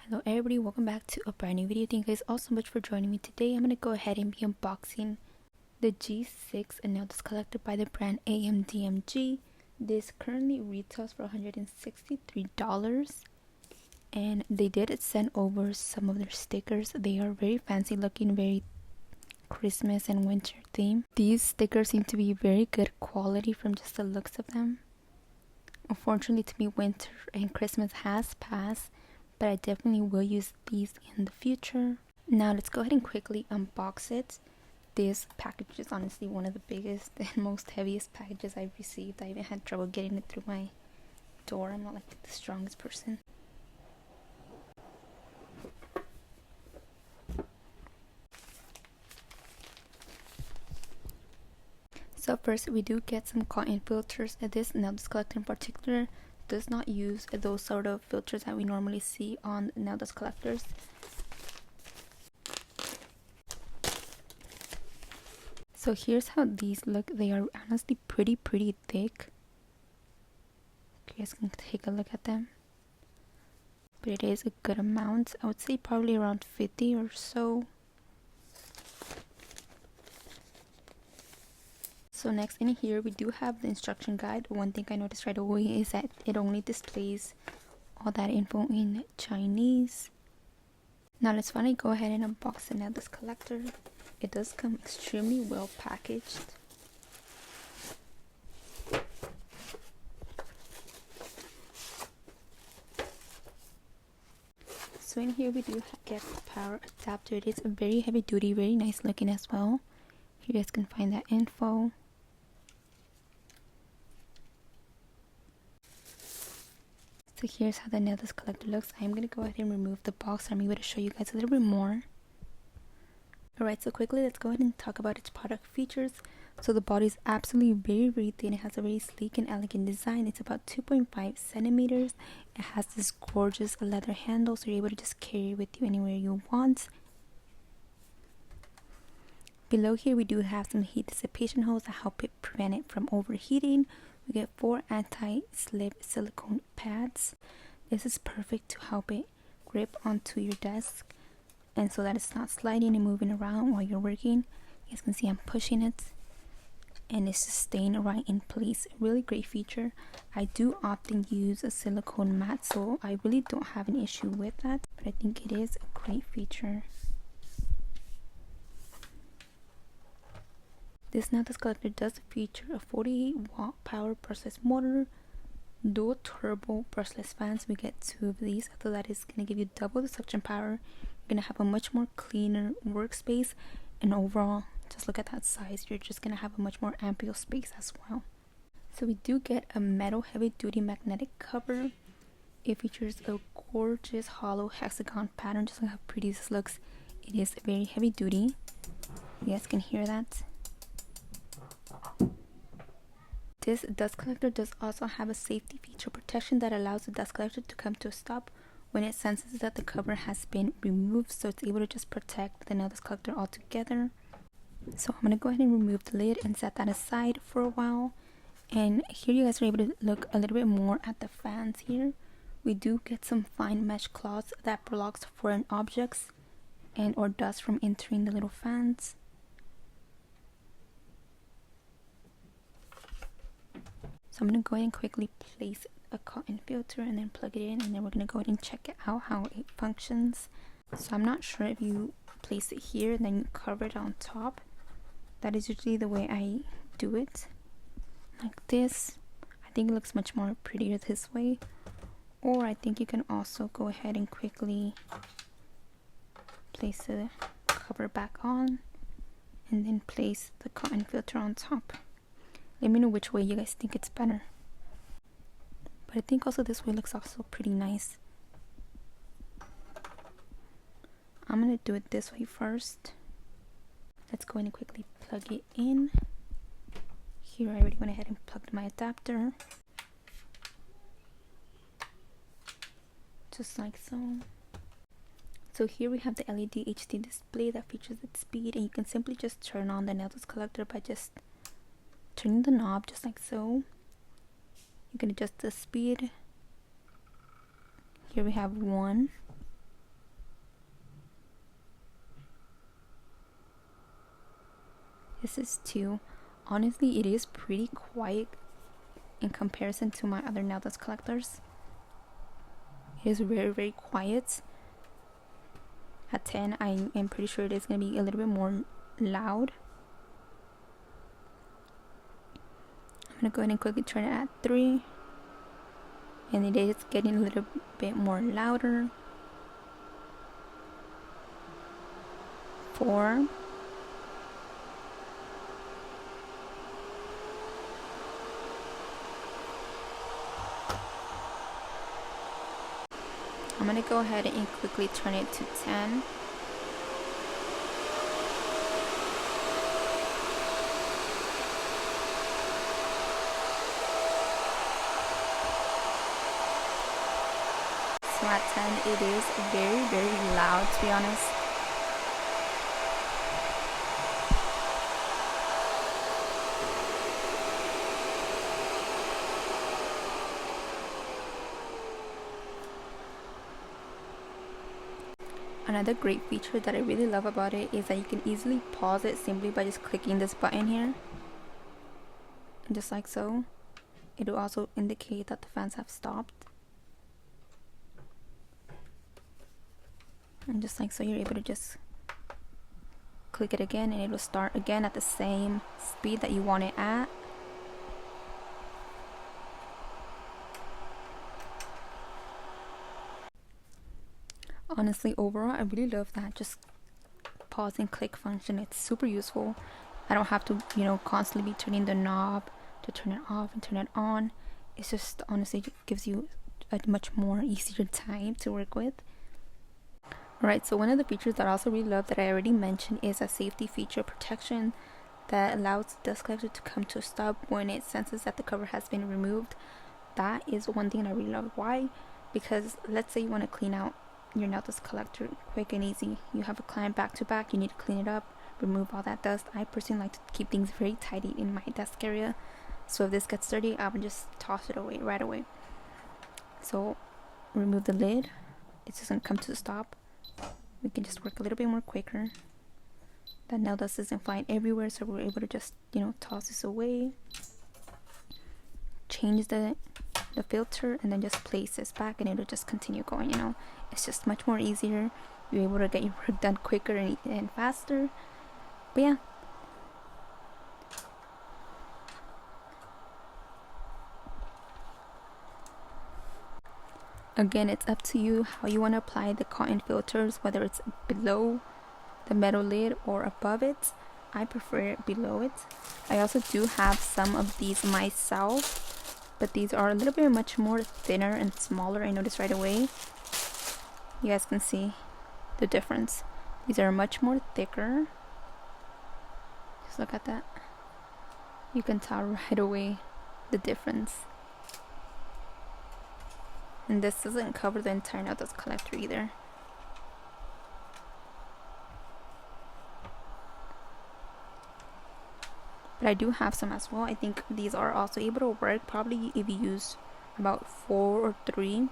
Hello everybody, welcome back to a brand new video. Thank you guys all so much for joining me today. I'm going to go ahead and be unboxing the G6 Nail Dust collector by the brand AMDMG. This currently retails for $163 and they did send over some of their stickers. They are very fancy looking, very Christmas and winter theme. These stickers seem to be very good quality from just the looks of them. Unfortunately to me, winter and Christmas has passed, but I definitely will use these in the future. Now let's go ahead and quickly unbox it. This package is honestly one of the biggest and most heaviest packages I've received. I even had trouble getting it through my door. I'm not like the strongest person. So first we do get some cotton filters. This nail dust collector in particular does not use those sort of filters that we normally see on nail dust collectors. So here's how these look. They are honestly pretty thick. You guys can take a look at them. But it is a good amount. I would say probably around 50 or so. So next in here we do have the instruction guide. One thing I noticed right away is that it only displays all that info in Chinese. Now let's finally go ahead and unbox the nail dust collector. It does come extremely well packaged. So in here we do get the power adapter. It is a very heavy duty, very nice looking as well. You guys can find that info. So here's how the nail dust collector looks. I'm going to go ahead and remove the box. I'm able to show you guys a little bit more. Alright, so quickly let's go ahead and talk about its product features. So the body is absolutely very thin. It has a very sleek and elegant design. It's about 2.5 centimeters. It has this gorgeous leather handle, so you're able to just carry it with you anywhere you want. Below here we do have some heat dissipation hose that help it prevent it from overheating. We get 4 anti-slip silicone pads. This is perfect to help it grip onto your desk and so that it's not sliding and moving around while you're working. You guys can see I'm pushing it and it's just staying right in place. Really great feature. I do often use a silicone mat, so I really don't have an issue with that, but I think it is a great feature. This nail dust collector does feature a 48-watt power brushless motor, dual turbo brushless fans. We get 2 of these, so that is going to give you double the suction power. You're going to have a much more cleaner workspace, and overall, just look at that size. You're just going to have a much more ample space as well. So we do get a metal heavy-duty magnetic cover. It features a gorgeous hollow hexagon pattern. Just look how pretty this looks. It is very heavy-duty. You guys can hear that. This dust collector does also have a safety feature protection that allows the dust collector to come to a stop when it senses that the cover has been removed, so it's able to just protect the nail dust collector altogether. So I'm going to go ahead and remove the lid and set that aside for a while. And here you guys are able to look a little bit more at the fans here. We do get some fine mesh cloths that blocks foreign objects and or dust from entering the little fans. So I'm going to go ahead and quickly place a cotton filter and then plug it in, and then we're going to go ahead and check it out how it functions. So I'm not sure if you place it here and then you cover it on top. That is usually the way I do it, like this. I think it looks much more prettier this way. Or I think you can also go ahead and quickly place the cover back on and then place the cotton filter on top. Let me know which way you guys think it's better. But I think also this way looks also pretty nice. I'm going to do it this way first. Let's go in and quickly plug it in. Here I already went ahead and plugged my adapter. Just like so. So here we have the LED HD display that features its speed, and you can simply just turn on the nail dust collector by just turning the knob just like so. You can adjust the speed. Here we have 1, This is 2. Honestly, it is pretty quiet in comparison to my other nail dust collectors. It is very, very quiet. At 10, I am pretty sure it is going to be a little bit more loud. I'm going to go ahead and quickly turn it at 3. And it is getting a little bit more louder. 4. I'm going to go ahead and quickly turn it to 10. So at 10, it is very, very loud, to be honest. Another great feature that I really love about it is that you can easily pause it simply by just clicking this button here. And just like so. It will also indicate that the fans have stopped. And just like so, you're able to just click it again and it will start again at the same speed that you want it at. Honestly, overall, I really love that just pause and click function. It's super useful. I don't have to, constantly be turning the knob to turn it off and turn it on. It's just honestly gives you a much more easier time to work with. Alright, so one of the features that I also really love that I already mentioned is a safety feature protection that allows the dust collector to come to a stop when it senses that the cover has been removed. That is one thing I really love. Why? Because let's say you want to clean out your nail dust collector quick and easy. You have a client back to back, you need to clean it up, remove all that dust. I personally like to keep things very tidy in my desk area. So if this gets dirty, I would just toss it away right away. So remove the lid. It's just going to come to a stop. We can just work a little bit more quicker. That nail dust isn't flying everywhere, so we're able to just, toss this away. Change the filter and then just place this back and it'll just continue going, It's just much more easier. You're able to get your work done quicker and faster. But yeah. Again, it's up to you how you want to apply the cotton filters, whether it's below the metal lid or above it. I prefer it below it. I also do have some of these myself, but these are a little bit much more thinner and smaller. I noticed right away. You guys can see the difference. These are much more thicker. Just look at that. You can tell right away the difference. And this doesn't cover the entire nail dust collector either. But I do have some as well. I think these are also able to work probably if you use about 4 or 3.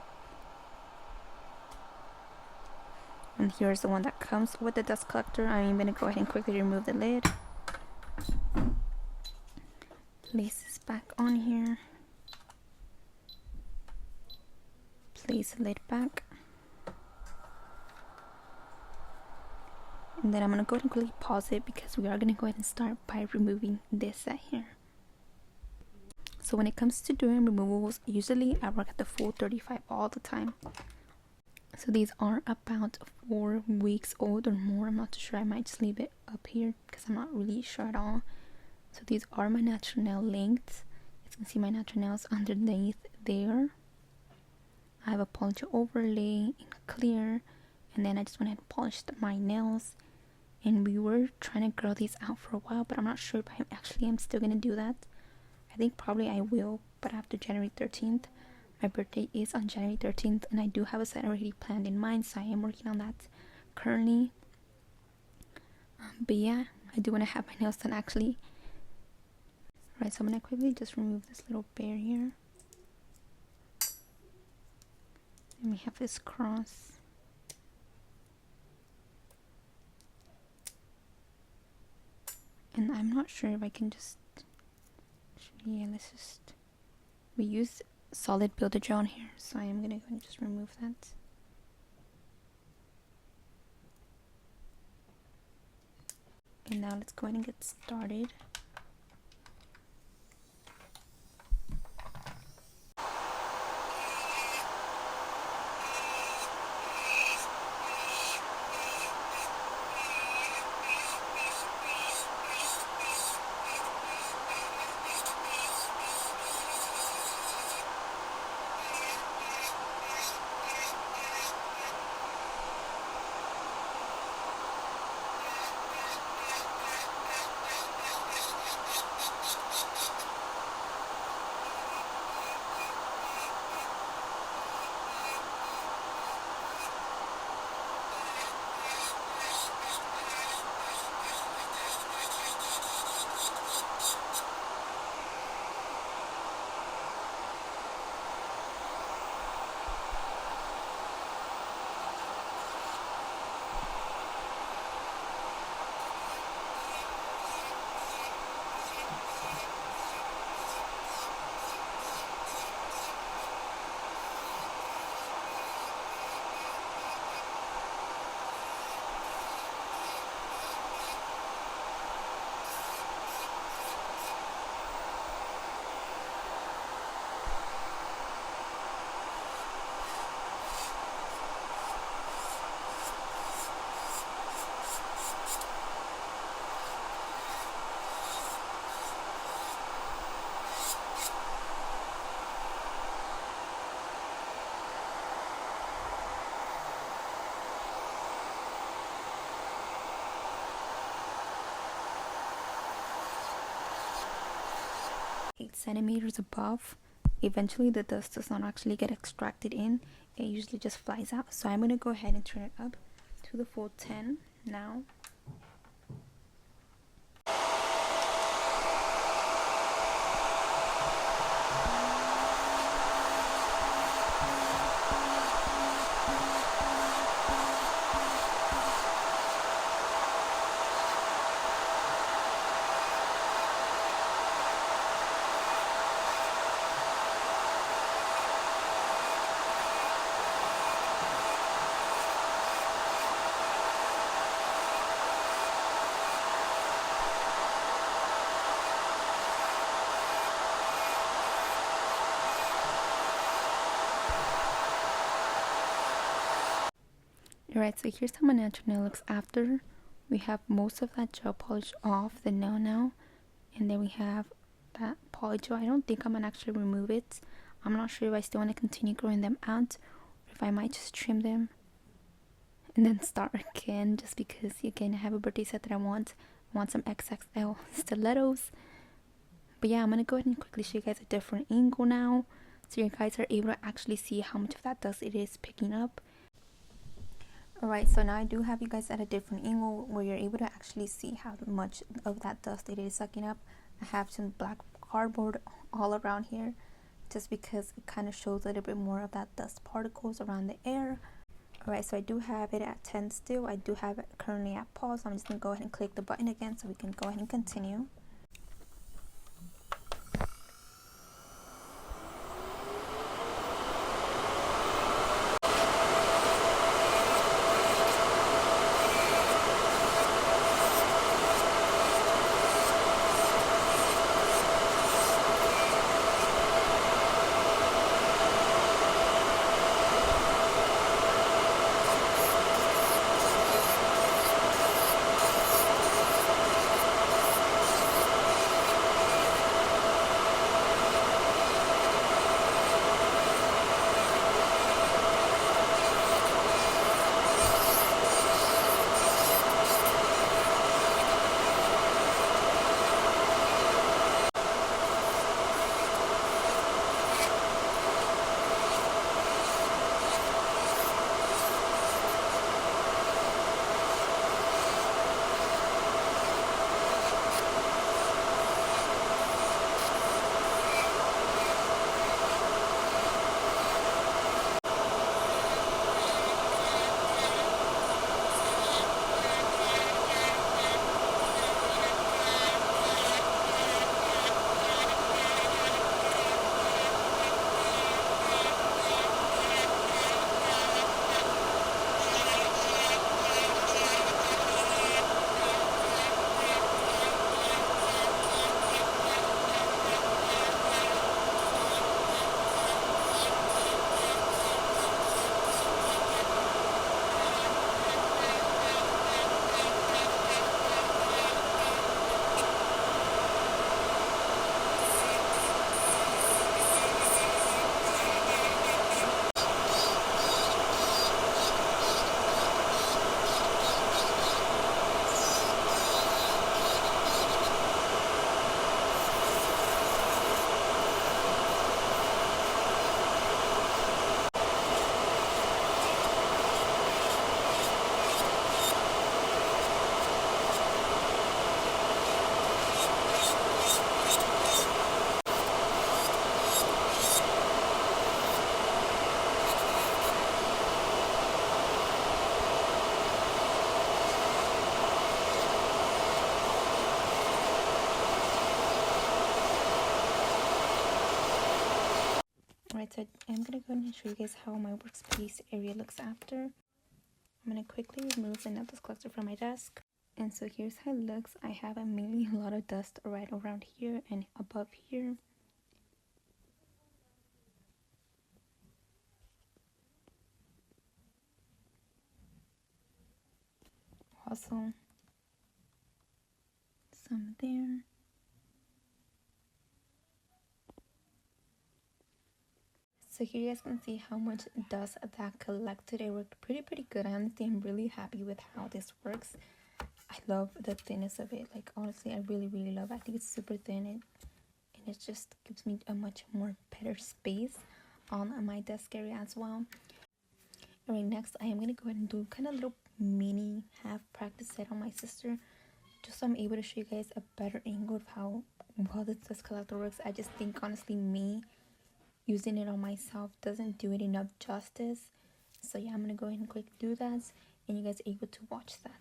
And here's the one that comes with the dust collector. I'm going to go ahead and quickly remove the lid. Place this back on here. Place the lid back. And then I'm going to go ahead and quickly pause it because we are going to go ahead and start by removing this set here. So when it comes to doing removals, usually I work at the full 35 all the time. So these are about 4 weeks old or more. I'm not too sure. I might just leave it up here because I'm not really sure at all. So these are my natural nail lengths. You can see my natural nails underneath there. I have a polisher overlay in clear, and then I just went ahead and polished my nails. And we were trying to grow these out for a while, but I'm not sure if I'm still gonna do that. I think probably I will, but after January 13th. My birthday is on January 13th, and I do have a set already planned in mind, so I am working on that currently. But yeah, I do want to have my nails done actually. Alright, so I'm gonna quickly just remove this little barrier. And we have this cross. And I'm not sure if I can just, yeah, let's just, we use solid builder gel on here, so I am gonna go and just remove that. And now let's go ahead and get started. Centimeters above, eventually the dust does not actually get extracted in, it usually just flies out. So I'm going to go ahead and turn it up to the full 10 now. Alright, so here's how my natural nail looks after. We have most of that gel polish off the nail now, and then we have that poly gel. I don't think I'm gonna actually remove it. I'm not sure if I still want to continue growing them out, or if I might just trim them and then start again, just because again I have a birthday set that I want some XXL stilettos. But yeah, I'm gonna go ahead and quickly show you guys a different angle now, so you guys are able to actually see how much of that dust it is picking up. Alright, so now I do have you guys at a different angle where you're able to actually see how much of that dust it is sucking up. I have some black cardboard all around here, just because it kind of shows a little bit more of that dust particles around the air. Alright, so I do have it at 10 still. I do have it currently at pause, so I'm just going to go ahead and click the button again so we can go ahead and continue. so I'm gonna go ahead and show you guys how my workspace area looks after. I'm gonna quickly remove the nail dust collector from my desk. And so here's how it looks. I have mainly a lot of dust right around here and above here. Also, some there. So here you guys can see how much dust that collected. It worked pretty good. Honestly, I'm really happy with how this works. I love the thinness of it. Like, honestly, I really love it. I think it's super thin and it just gives me a much more better space on my desk area as well. Alright, next I am gonna go ahead and do kind of little mini half practice set on my sister, just so I'm able to show you guys a better angle of how well this dust collector works. I just think honestly me using it on myself doesn't do it enough justice. So yeah, I'm gonna go ahead and quick do that and you guys are able to watch that.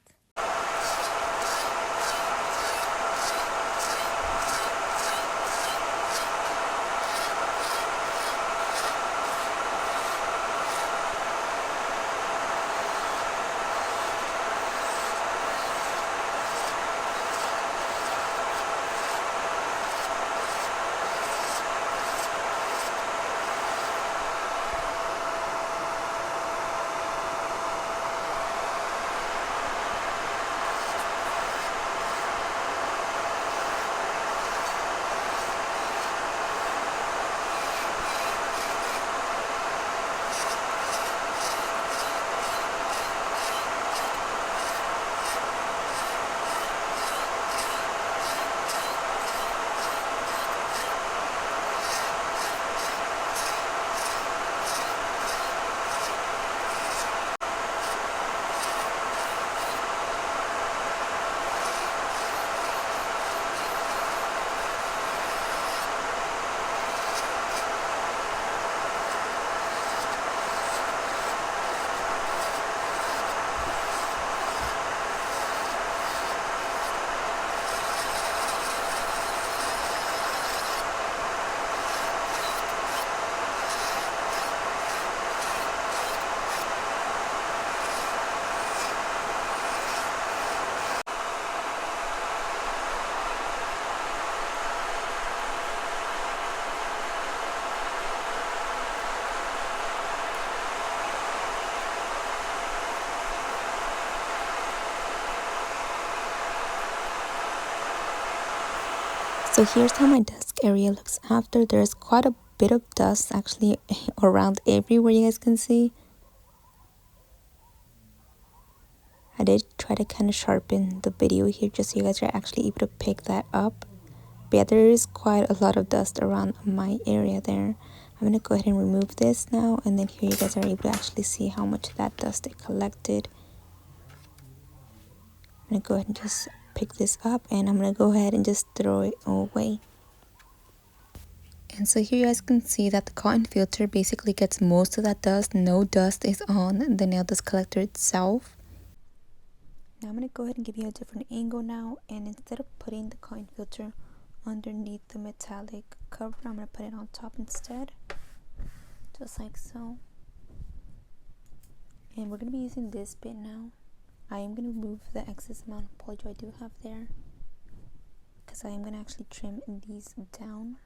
So here's how my desk area looks after. There's quite a bit of dust actually around everywhere, you guys can see. I did try to kind of sharpen the video here just so you guys are actually able to pick that up. But yeah, there is quite a lot of dust around my area there. I'm gonna go ahead and remove this now, and then here you guys are able to actually see how much of that dust it collected. I'm gonna go ahead and just pick this up, and I'm gonna go ahead and just throw it away. And so here you guys can see that the cotton filter basically gets most of that dust. No dust is on the nail dust collector itself. Now I'm going to go ahead and give you a different angle now, and instead of putting the cotton filter underneath the metallic cover, I'm going to put it on top instead, just like so. And we're going to be using this bit now. I am going to remove the excess amount of polyjoy I do have there, because I am going to actually trim these down.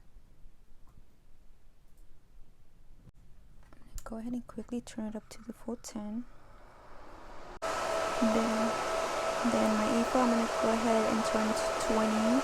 Go ahead and quickly turn it up to the full 10. Then my A4 I'm going to go ahead and turn it to 20.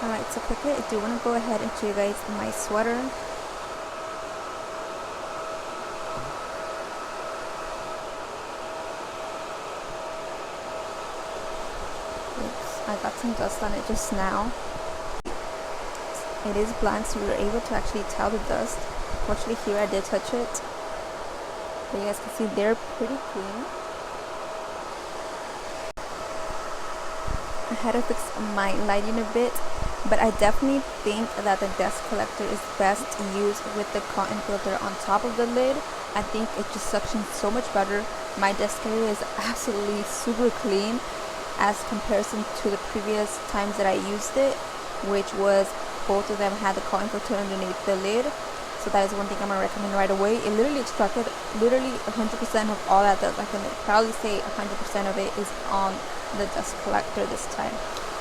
Alright, so quickly I do want to go ahead and show you guys my sweater. Oops, I got some dust on it just now. It is blank, so we were able to actually tell the dust. Fortunately here I did touch it. But you guys can see they're pretty clean. I had to fix my lighting a bit, but I definitely think that the dust collector is best used with the cotton filter on top of the lid. I think it just suctions so much better. My desk area is absolutely super clean as comparison to the previous times that I used it, which was both of them had the cotton filter underneath the lid. So that is one thing I'm going to recommend right away. It literally extracted literally 100% of all that dust. I can probably say 100% of it is on the dust collector this time.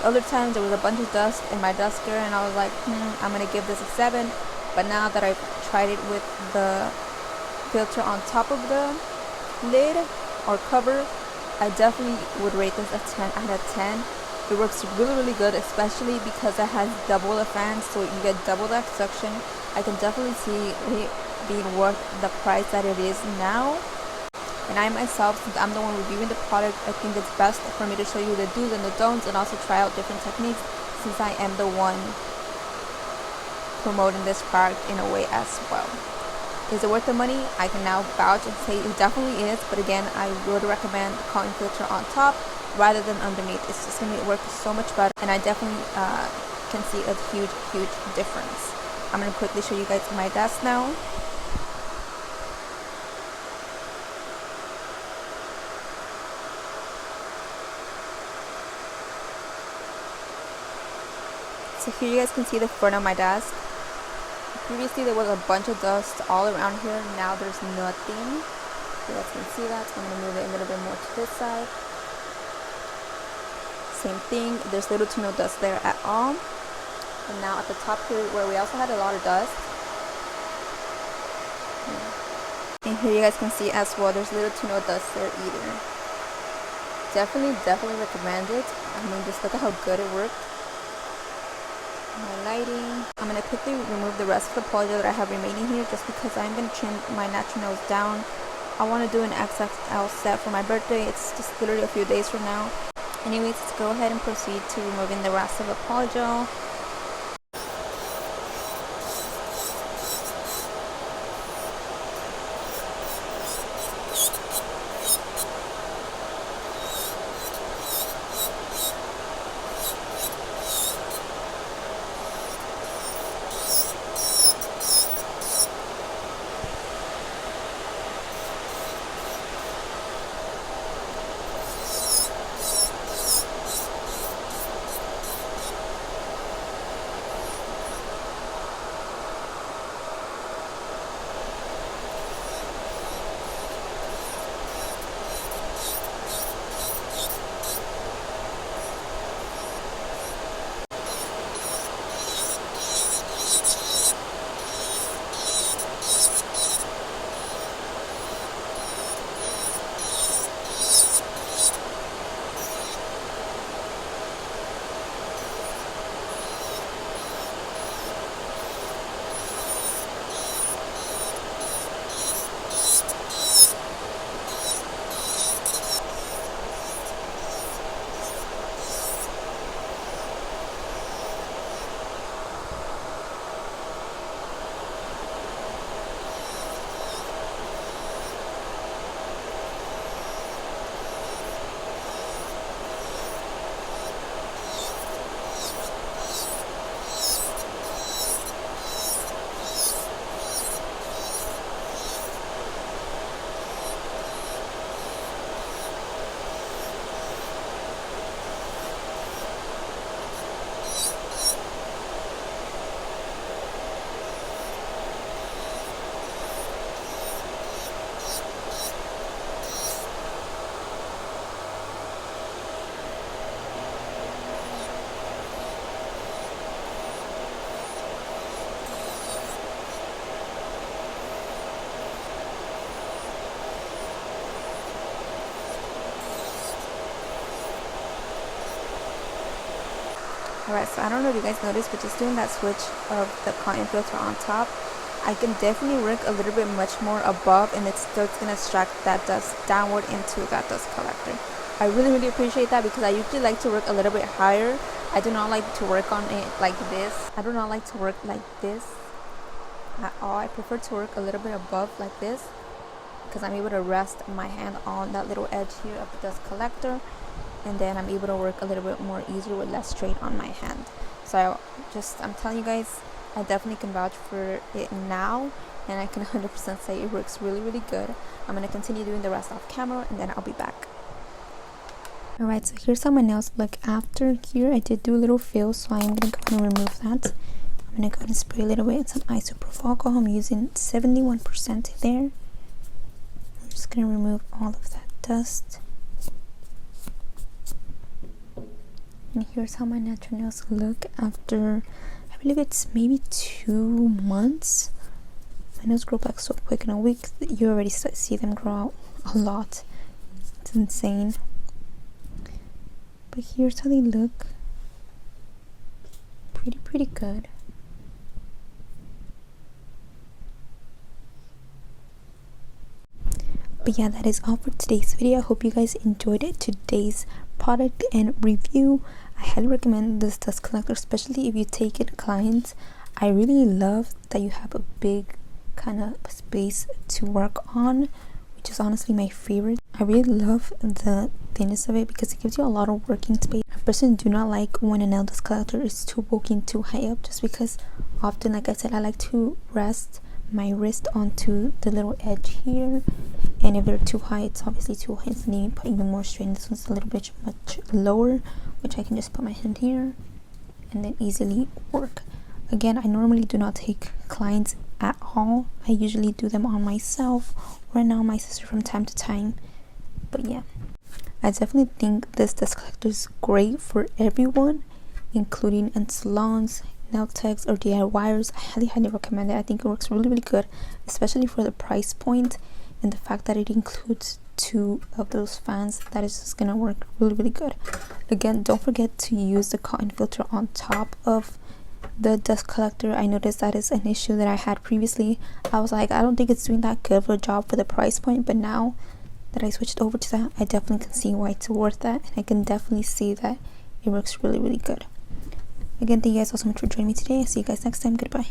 Other times there was a bunch of dust in my duster and I was like, I'm going to give this a 7. But now that I've tried it with the filter on top of the lid or cover, I definitely would rate this a 10 out of 10. It works really good, especially because it has double the fans, so you get double that suction. I can definitely see it being worth the price that it is now. And I myself, since I'm the one reviewing the product, I think it's best for me to show you the do's and the don'ts and also try out different techniques, since I am the one promoting this product in a way as well. Is it worth the money? I can now vouch and say it definitely is, but again, I would recommend the cotton filter on top rather than underneath. It's just going to work so much better, and I definitely can see a huge difference. I'm going to quickly show you guys my desk now. So here you guys can see the front of my desk. Previously there was a bunch of dust all around here. Now there's nothing. You guys can see that. So I'm going to move it a little bit more to this side. Same thing. There's little to no dust there at all. And now at the top here where we also had a lot of dust. And here you guys can see as well, there's little to no dust there either. Definitely recommend it. I mean, just look at how good it worked. My lighting. I'm going to quickly remove the rest of the poly gel that I have remaining here just because I'm going to trim my natural nails down. I want to do an XXL set for my birthday. It's just literally a few days from now. Anyways, let's go ahead and proceed to removing the rest of the poly gel. Alright, so I don't know if you guys noticed, but just doing that switch of the cotton filter on top, I can definitely work a little bit much more above, and it's still going to extract that dust downward into that dust collector. I really appreciate that, because I usually like to work a little bit higher. I do not like to work on it like this. I do not like to work like this at all. I prefer to work a little bit above like this, because I'm able to rest my hand on that little edge here of the dust collector, and then I'm able to work a little bit more easier with less strain on my hand. So I'm telling you guys, I definitely can vouch for it now, and I can 100% say it works really good. I'm going to continue doing the rest off camera, and then I'll be back. Alright, so here's how my nails look after. Here I did do a little fill, so I'm going to go and remove that. I'm going to go ahead and spray a little bit with some isopropyl alcohol. I'm using 71% there. I'm just going to remove all of that dust. And here's how my natural nails look after, I believe it's maybe 2 months. My nails grow back so quick in a week. You already see them grow out a lot. It's insane. But here's how they look. Pretty good. But yeah, that is all for today's video. I hope you guys enjoyed it. Today's product and review. I highly recommend this dust collector, especially if you take it clients. I really love that you have a big kind of space to work on, which is honestly my favorite. I really love the thinness of it because it gives you a lot of working space. I personally do not like when a nail dust collector is too bulky, too high up, just because often, like I said, I like to rest my wrist onto the little edge here, and if they're too high, it's obviously too high, so you put even more strain. This one's a little bit much lower, which I can just put my hand here and then easily work. Again, I normally do not take clients at all. I usually do them on myself or now my sister from time to time. But yeah, I definitely think this dust collector is great for everyone, including in salons, nail techs, or DIYers. I highly recommend it. I think it works really good, especially for the price point and the fact that it includes 2 of those fans. That is just gonna work really good. Again, don't forget to use the cotton filter on top of the dust collector. I noticed that is an issue that I had previously. I was like, I don't think it's doing that good of a job for the price point, but now that I switched over to that, I definitely can see why it's worth that, and I can definitely see that it works really good. Again, thank you guys all so much for joining me today. I'll see you guys next time. Goodbye.